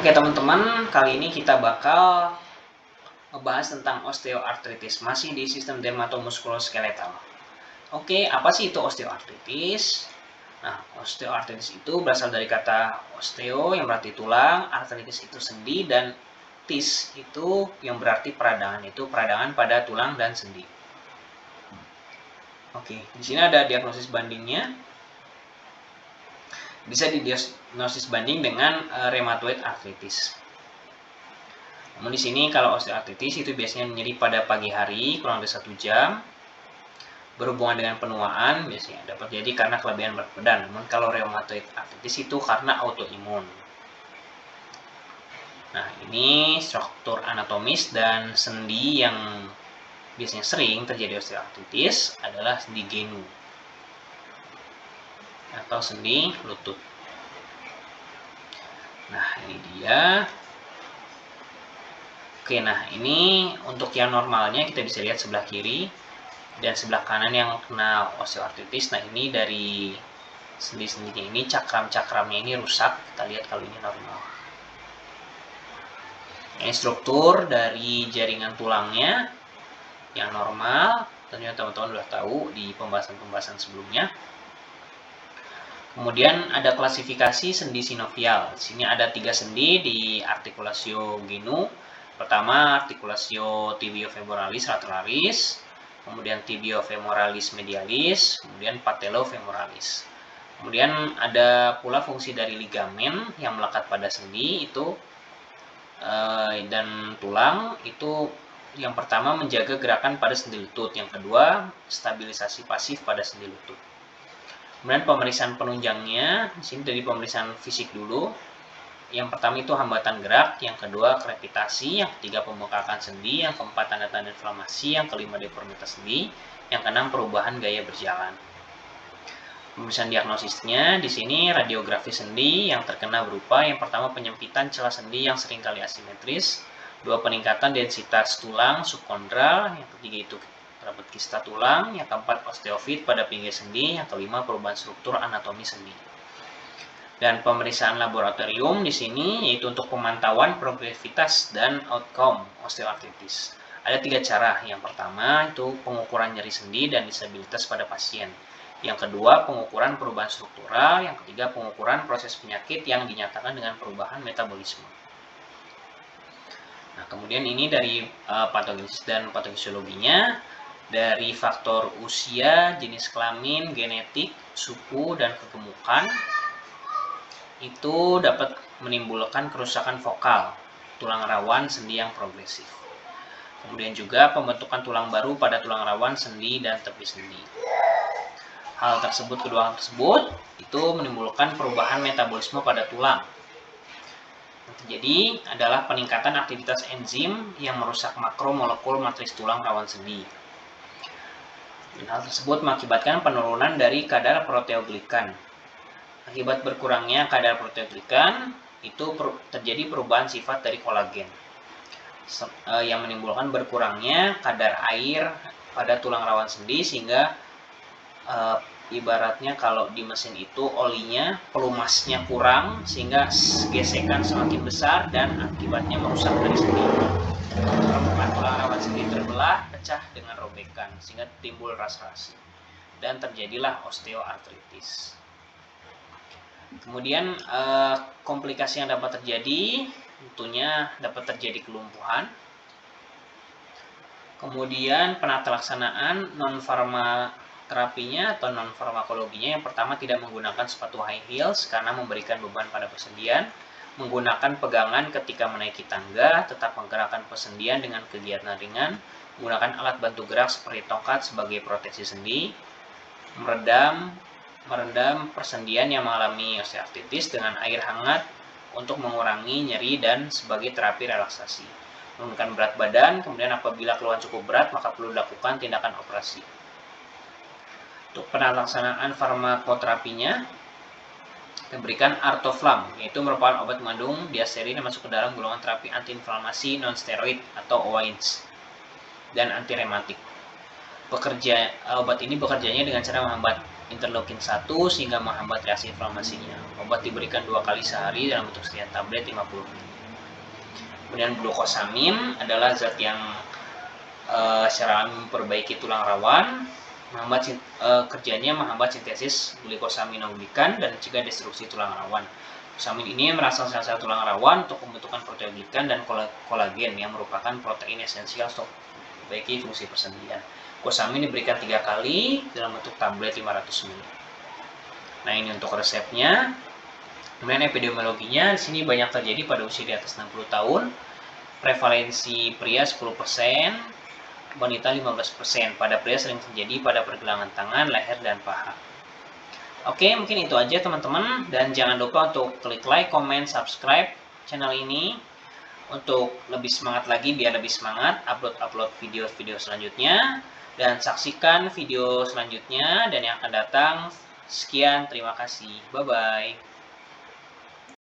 Oke teman-teman, kali ini kita bakal ngebahas tentang osteoartritis, masih di sistem dermatomuskuloskeletal. Oke, apa sih itu osteoartritis? Nah, osteoartritis itu berasal dari kata osteo yang berarti tulang, artritis itu sendi, dan tis itu yang berarti peradangan, itu peradangan pada tulang dan sendi. Oke, di sini ada diagnosis bandingnya. Bisa didiagnosis banding dengan rheumatoid arthritis. Namun di sini kalau osteoartritis itu biasanya nyeri pada pagi hari kurang dari 1 jam, berhubungan dengan penuaan biasanya dapat jadi karena kelebihan berat badan. Namun kalau rheumatoid arthritis itu karena autoimun. Nah, ini struktur anatomis dan sendi yang biasanya sering terjadi osteoartritis adalah sendi genu atau sendi lutut. Nah, ini dia. Oke, nah ini untuk yang normalnya kita bisa lihat sebelah kiri dan sebelah kanan yang kena osteoartritis. Nah, ini dari sendi-sendinya ini, cakram-cakramnya ini rusak. Kita lihat kalau ini normal. Ini struktur dari jaringan tulangnya yang normal. Tentunya teman-teman sudah tahu di pembahasan-pembahasan sebelumnya. Kemudian ada klasifikasi sendi sinovial. Di sini ada 3 sendi di articulatio genu. Pertama, articulatio tibiofemoralis lateralis, kemudian tibiofemoralis medialis, kemudian patellofemoralis. Kemudian ada pula fungsi dari ligamen yang melekat pada sendi itu dan tulang. Itu yang pertama menjaga gerakan pada sendi lutut, yang kedua stabilisasi pasif pada sendi lutut. Kemudian pemeriksaan penunjangnya, di sini dari pemeriksaan fisik dulu. Yang pertama itu hambatan gerak, yang kedua krepitasi, yang ketiga pembengkakan sendi, yang keempat tanda-tanda inflamasi, yang kelima deformitas sendi, yang keenam perubahan gaya berjalan. Pemeriksaan diagnosisnya di sini radiografi sendi yang terkena berupa yang pertama penyempitan celah sendi yang seringkali asimetris, dua peningkatan densitas tulang subkondral, yang ketiga itu terdapat kista tulang, yang keempat osteofit pada pinggir sendi, yang kelima perubahan struktur anatomi sendi. Dan pemeriksaan laboratorium di sini yaitu untuk pemantauan progresivitas dan outcome osteoartritis. Ada 3 cara. Yang pertama itu pengukuran nyeri sendi dan disabilitas pada pasien. Yang kedua pengukuran perubahan struktural. Yang ketiga pengukuran proses penyakit yang dinyatakan dengan perubahan metabolisme. Nah, kemudian ini dari patogenesis dan patofisiologinya. Dari faktor usia, jenis kelamin, genetik, suku, dan kegemukan itu dapat menimbulkan kerusakan vokal, tulang rawan sendi yang progresif. Kemudian juga pembentukan tulang baru pada tulang rawan sendi dan tepi sendi. Kedua hal tersebut itu menimbulkan perubahan metabolisme pada tulang. Yang terjadi adalah peningkatan aktivitas enzim yang merusak makromolekul matriks tulang rawan sendi. Dan hal tersebut mengakibatkan penurunan dari kadar proteoglikan. Akibat berkurangnya kadar proteoglikan, itu terjadi perubahan sifat dari kolagen yang menimbulkan berkurangnya kadar air pada tulang rawan sendi, sehingga ibaratnya kalau di mesin itu olinya, pelumasnya kurang, sehingga gesekan semakin besar dan akibatnya merusak dari sendi. Permukaan tulang rawan sendi terbelah, pecah dengan robekan, sehingga timbul ras-rasi dan terjadilah osteoartritis. Kemudian komplikasi yang dapat terjadi tentunya dapat terjadi kelumpuhan. Kemudian penata laksanaan non farmakoterapinya atau non farmakologinya, yang pertama tidak menggunakan sepatu high heels karena memberikan beban pada persendian, menggunakan pegangan ketika menaiki tangga, tetap menggerakkan persendian dengan kegiatan ringan, menggunakan alat bantu gerak seperti tongkat sebagai proteksi sendi, merendam persendian yang mengalami osteoartritis dengan air hangat untuk mengurangi nyeri dan sebagai terapi relaksasi. Menurunkan berat badan, kemudian apabila keluhan cukup berat maka perlu dilakukan tindakan operasi. Untuk penelaksanaan farmakoterapinya, diberikan Artoflam, yaitu merupakan obat mengandung diasterin yang masuk ke dalam golongan terapi antiinflamasi non-steroid atau OAINS dan antirematik. Obat ini bekerjanya dengan cara menghambat interleukin 1 sehingga menghambat reaksi inflamasinya. Obat diberikan 2 kali sehari dalam bentuk setiap tablet 50 ml. Kemudian glukosamin adalah zat yang secara memperbaiki tulang rawan, kerjanya menghambat sintesis glikosaminoglikan dan mencegah destruksi tulang rawan. Glukosamin ini merangsang sel-sel tulang rawan untuk pembentukan proteoglikan dan kolagen yang merupakan protein esensial untuk memperbaiki fungsi persendian. Glukosamin diberikan 3 kali dalam bentuk tablet 500 ml. Nah, ini untuk resepnya. Kemudian epidemiologinya di sini banyak terjadi pada usia di atas 60 tahun. Prevalensi pria 10%, wanita 15%. Pada pria sering terjadi pada pergelangan tangan, leher, dan paha. Oke, mungkin itu aja teman-teman. Dan jangan lupa untuk klik like, comment, subscribe channel ini untuk lebih semangat lagi, biar lebih semangat upload video-video selanjutnya. Dan saksikan video selanjutnya dan yang akan datang. Sekian, terima kasih. Bye-bye.